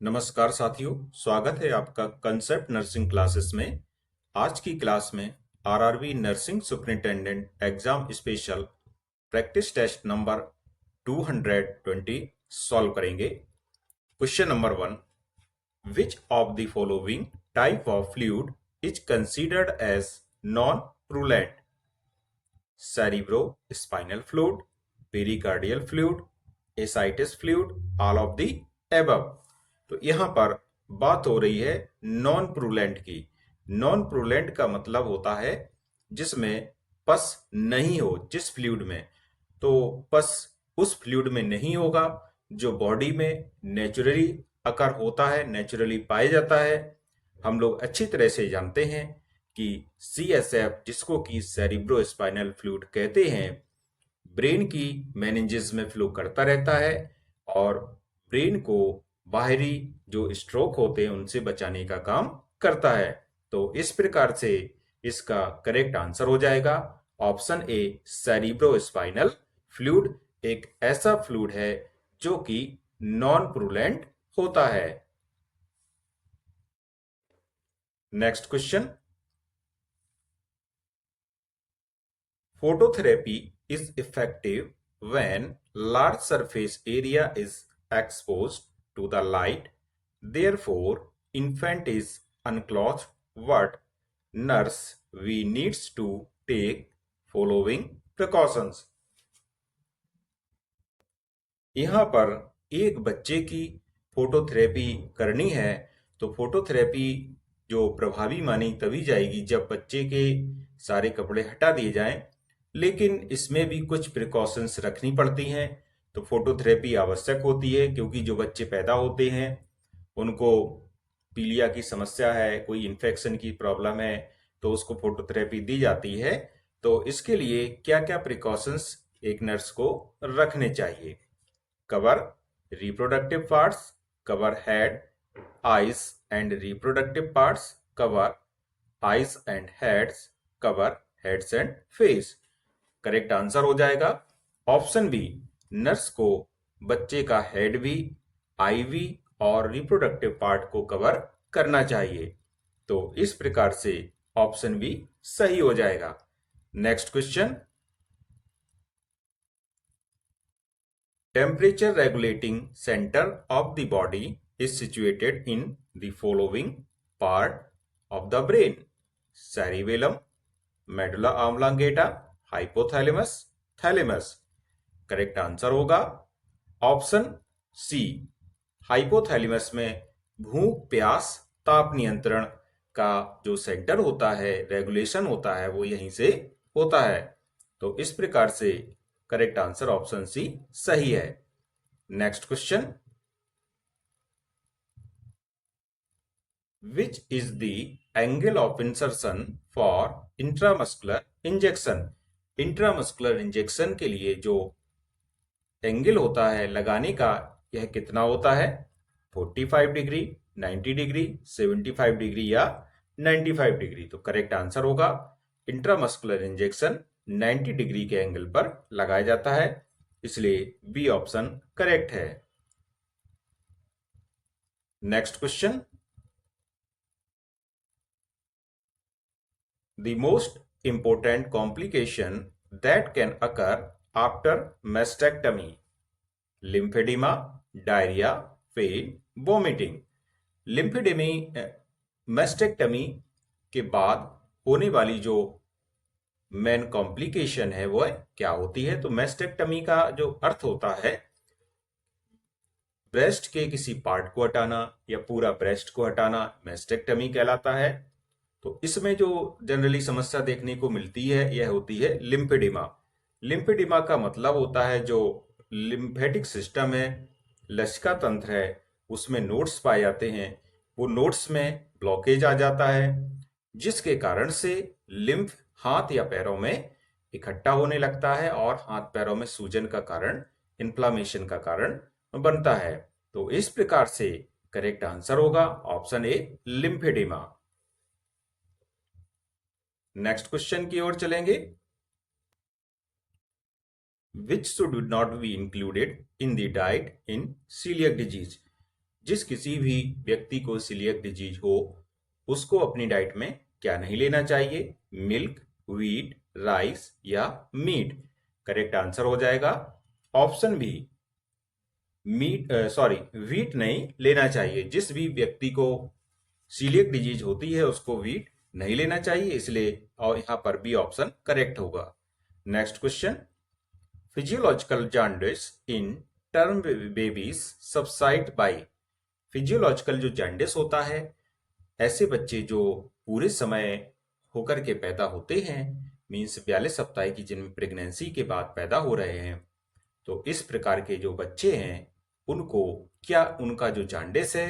नमस्कार साथियों, स्वागत है आपका कंसेप्ट नर्सिंग क्लासेस में। आज की क्लास में RRB nursing superintendent exam special practice test number 220 solve करेंगे। Question number 1, which of the following type of fluid is considered as non purulent? Cerebrospinal fluid, pericardial fluid, ascites fluid, all of the above. तो यहां पर बात हो रही है non प्रूलेंट की। Non प्रूलेंट का मतलब होता है जिसमें पस नहीं हो, जिस फ्लूइड में, तो पस उस फ्लूइड में नहीं होगा जो बॉडी में नेचुरली अकर होता है, नेचुरली पाया जाता है। हम लोग अच्छी तरह से जानते हैं कि CSF, जिसको कि सेरिब्रो स्पाइनल फ्लूइड कहते हैं, ब्रेन की मेनिंजेस में फ्लो करता रहता है और ब्रेन को बाहरी जो स्ट्रोक होते हैं उनसे बचाने का काम करता है। तो इस प्रकार से इसका करेक्ट आंसर हो जाएगा option A, cerebro spinal fluid एक ऐसा फ्लूइड है जो कि नॉन प्रूलेंट होता है। Next question, phototherapy is effective when large surface area is exposed to the light. Therefore, infant is unclothed. What nurse we needs to take following precautions? यहाँ पर एक बच्चे की फोटोथेरेपी करनी है, तो फोटोथेरेपी जो प्रभावी मानी तभी जाएगी जब बच्चे के सारे कपड़े हटा दिए जाएं, लेकिन इसमें भी कुछ प्रिकॉशंस रखनी पड़ती हैं। तो फोटोथेरेपी आवश्यक होती है क्योंकि जो बच्चे पैदा होते हैं उनको पीलिया की समस्या है, कोई इन्फेक्शन की प्रॉब्लम है, तो उसको फोटोथेरेपी दी जाती है। तो इसके लिए क्या क्या प्रिकॉशंस एक नर्स को रखने चाहिए? Cover reproductive parts, cover head, eyes and reproductive parts, cover eyes and heads, cover heads and face। Correct answer हो जाएगा ऑप्शन बी, नर्स को बच्चे का हेड भी, आई भी और रिप्रोडक्टिव पार्ट को कवर करना चाहिए। तो इस प्रकार से ऑप्शन बी सही हो जाएगा। Next question, temperature regulating center of the body is situated in the following part of the brain: cerebellum, medulla oblongata, hypothalamus, thalamus। Correct answer होगा ऑप्शन सी, हाइपोथैलेमस में भूख प्यास ताप नियंत्रण का जो सेंटर होता है, रेगुलेशन होता है, वो यहीं से होता है। तो इस प्रकार से करेक्ट आंसर ऑप्शन सी सही है। Next question, which is the angle of insertion for intramuscular injection? Intramuscular injection के लिए जो एंगल होता है लगाने का, यह कितना होता है? 45 डिग्री, 90 डिग्री, 75 डिग्री या 95 डिग्री? तो करेक्ट आंसर होगा इंट्रामस्कुलर इंजेक्शन 90 डिग्री के एंगल पर लगाया जाता है, इसलिए बी ऑप्शन करेक्ट है। Next question, the most important complication that can occur after mastectomy: lymphedema, diarrhoea, pain, vomiting. Lymphedema, mastectomy के बाद होने वाली जो मेन कॉम्प्लिकेशन है वो क्या होती है? तो मेस्टेक्टमी का जो अर्थ होता है ब्रेस्ट के किसी पार्ट को हटाना या पूरा ब्रेस्ट को हटाना, मेस्टेक्टमी कहलाता है। तो इसमें जो जनरली समस्या देखने को मिलती है यह होती है लिम्फेडिमा। लिम्फेडिमा का मतलब होता है जो लिम्फेटिक सिस्टम है, लसिका तंत्र है, उसमें नोड्स पाए जाते हैं, वो नोड्स में ब्लॉकेज आ जाता है, जिसके कारण से लिम्फ हाथ या पैरों में इकट्ठा होने लगता है और हाथ पैरों में सूजन का कारण, इन्फ्लामेशन का कारण बनता है। तो इस प्रकार से करेक्ट आंसर होगा option A, lymphoedema. Next question की ओर चलेंगे, which should not be included in the diet in celiac disease? जिस किसी भी व्यक्ति को सीलिएक डिजीज हो उसको अपनी डाइट में क्या नहीं लेना चाहिए? मिल्क, व्हीट, राइस या मीट। करेक्ट आंसर हो जाएगा ऑप्शन बी, व्हीट नहीं लेना चाहिए। जिस भी व्यक्ति को सीलिएक डिजीज होती है उसको व्हीट नहीं लेना चाहिए, इसलिए और यहाँ पर बी ऑप्शन करेक्ट होगा। Next question, physiological jaundice in term babies subside by. Physiological जो जॉन्डिस होता है, ऐसे बच्चे जो पूरे समय होकर के पैदा होते हैं, मीन्स 42 सप्ताह की जिनमें प्रेगनेंसी के बाद पैदा हो रहे हैं, तो इस प्रकार के जो बच्चे हैं उनको क्या उनका जो जॉन्डिस है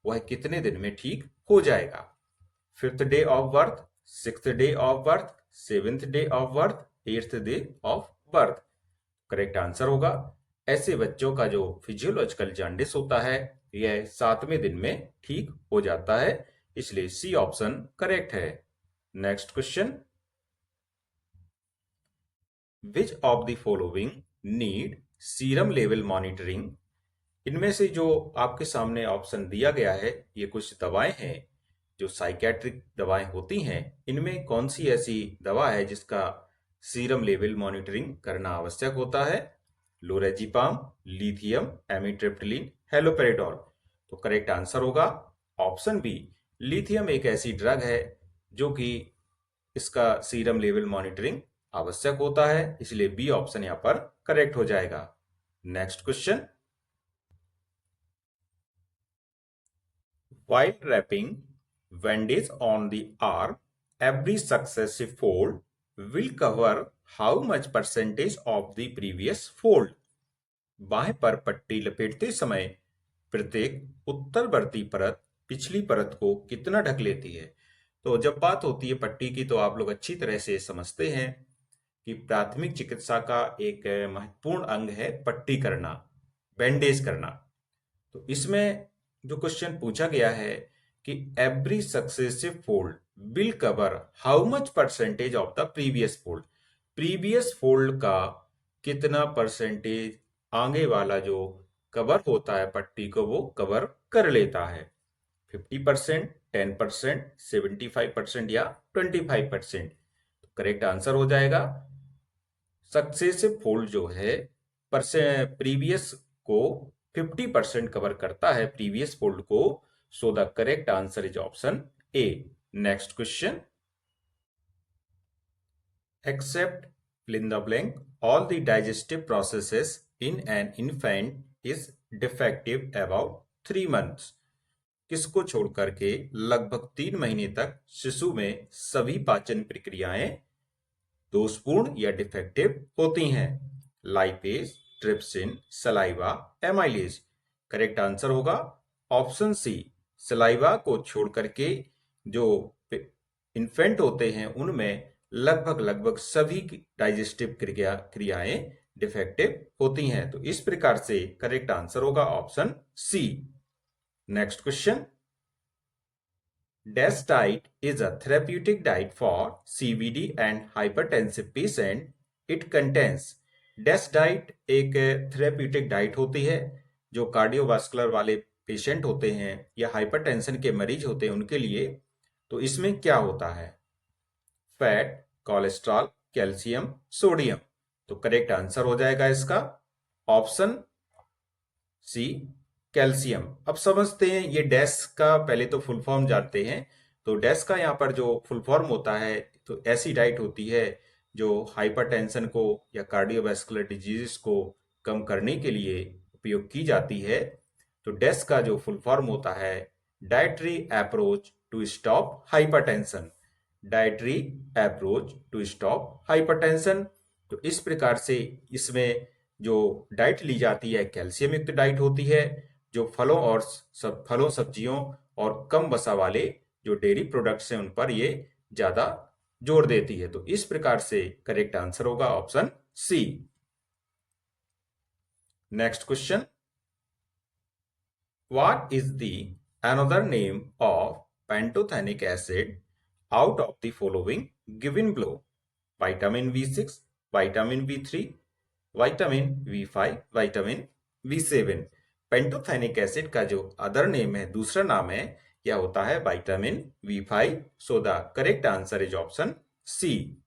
वह कितने दिन में ठीक हो जाएगा? 5th day of birth, 6th day of birth, 7th day of birth, 8th day of birth. Correct answer होगा ऐसे बच्चों का जो फिजियोलॉजिकल जॉन्डिस होता है यह 7वें दिन में ठीक हो जाता है, इसलिए सी ऑप्शन करेक्ट है। Next question, which of the following need serum level monitoring. इनमें से जो आपके सामने ऑप्शन दिया गया है ये कुछ दवाएं हैं जो साइकेट्रिक दवाएं होती हैं। इनमें कौन सी ऐसी दवा है जिसका सीरम लेवल मॉनिटरिंग करना आवश्यक होता है? लोरेजिपाम, लिथियम, एमिट्रिप्टिलिन, हेलोपेरिडोल। तो करेक्ट आंसर होगा ऑप्शन बी, लिथियम एक ऐसी ड्रग है जो कि इसका सीरम लेवल मॉनिटरिंग आवश्यक होता है, इसलिए बी ऑप्शन यहां पर करेक्ट हो जाएगा। Next question, while wrapping bandage on the arm, every successive fold will cover how much percentage of the previous fold। बाएं पर पट्टी लपेटते समय प्रत्येक उत्तरवर्ती परत पिछली परत को कितना ढक लेती है? तो जब बात होती है पट्टी की तो आप लोग अच्छी तरह से समझते हैं कि प्राथमिक चिकित्सा का एक महत्वपूर्ण अंग है पट्टी करना, बैंडेज करना। तो इसमें जो क्वेश्चन पूछा गया है कि every successive fold will cover how much percentage of the previous fold. Previous fold का कितना परसेंटेज आगे वाला जो कवर होता है पट्टी को वो कवर कर लेता है? 50%, 10%, 75% या 25%। तो करेक्ट आंसर हो जाएगा सक्सेसिव फोल्ड जो है प्रीवियस को 50% कवर करता है, प्रीवियस फोल्ड को। So the correct answer is option A. Next question, except fill in the blank, all the digestive processes in an infant is defective about 3 months। किसको छोड़कर के लगभग 3 महीने तक शिशु में सभी पाचन प्रक्रियाएं दोषपूर्ण या डिफेक्टिव होती हैं? Lipase, trypsin, saliva, amylase. Correct answer होगा ऑप्शन सी, सलाइवा को छोड़ करके जो इन्फेंट होते हैं उनमें लगभग सभी डाइजेस्टिव क्रियाएं डिफेक्टिव होती हैं। तो इस प्रकार से करेक्ट आंसर होगा option C. Next question, DASH diet is a therapeutic diet for CVD and hypertensive patient, it contains. DASH diet एक थेरेप्यूटिक डाइट होती है जो कार्डियोवास्कुलर वाले पेशेंट होते हैं या हाइपरटेंशन के मरीज होते हैं उनके लिए। तो इसमें क्या होता है? Fat, cholesterol, calcium, sodium. तो करेक्ट आंसर हो जाएगा इसका ऑप्शन सी, कैल्शियम। अब समझते हैं ये डैश का पहले तो फुल फॉर्म जानते हैं। तो डैश का यहाँ पर जो फुल फॉर्म होता है तो ऐसी डाइट होती है जो हाइपरटेंशन को या कार्डियोवास्कुलर डिजीज को कम करने के लिए उपयोग की जाती है। तो डैश का जो फुल फॉर्म होता है dietary approach to stop hypertension. Dietary approach to stop hypertension. तो इस प्रकार से इसमें जो डाइट ली जाती है कैल्शियम युक्त डाइट होती है जो फलों सब्जियों और कम वसा वाले जो डेयरी प्रोडक्ट्स हैं उन पर ये ज्यादा जोर देती है। तो इस प्रकार से करेक्ट आंसर होगा option C. Next question, what is the another name of pantothenic acid out of the following given below? Vitamin B6, vitamin B3, vitamin B5, vitamin B7। Pantothenic acid का जो अदर नेम है, दूसरा नाम है, यह होता है vitamin B5। So the correct answer is option C.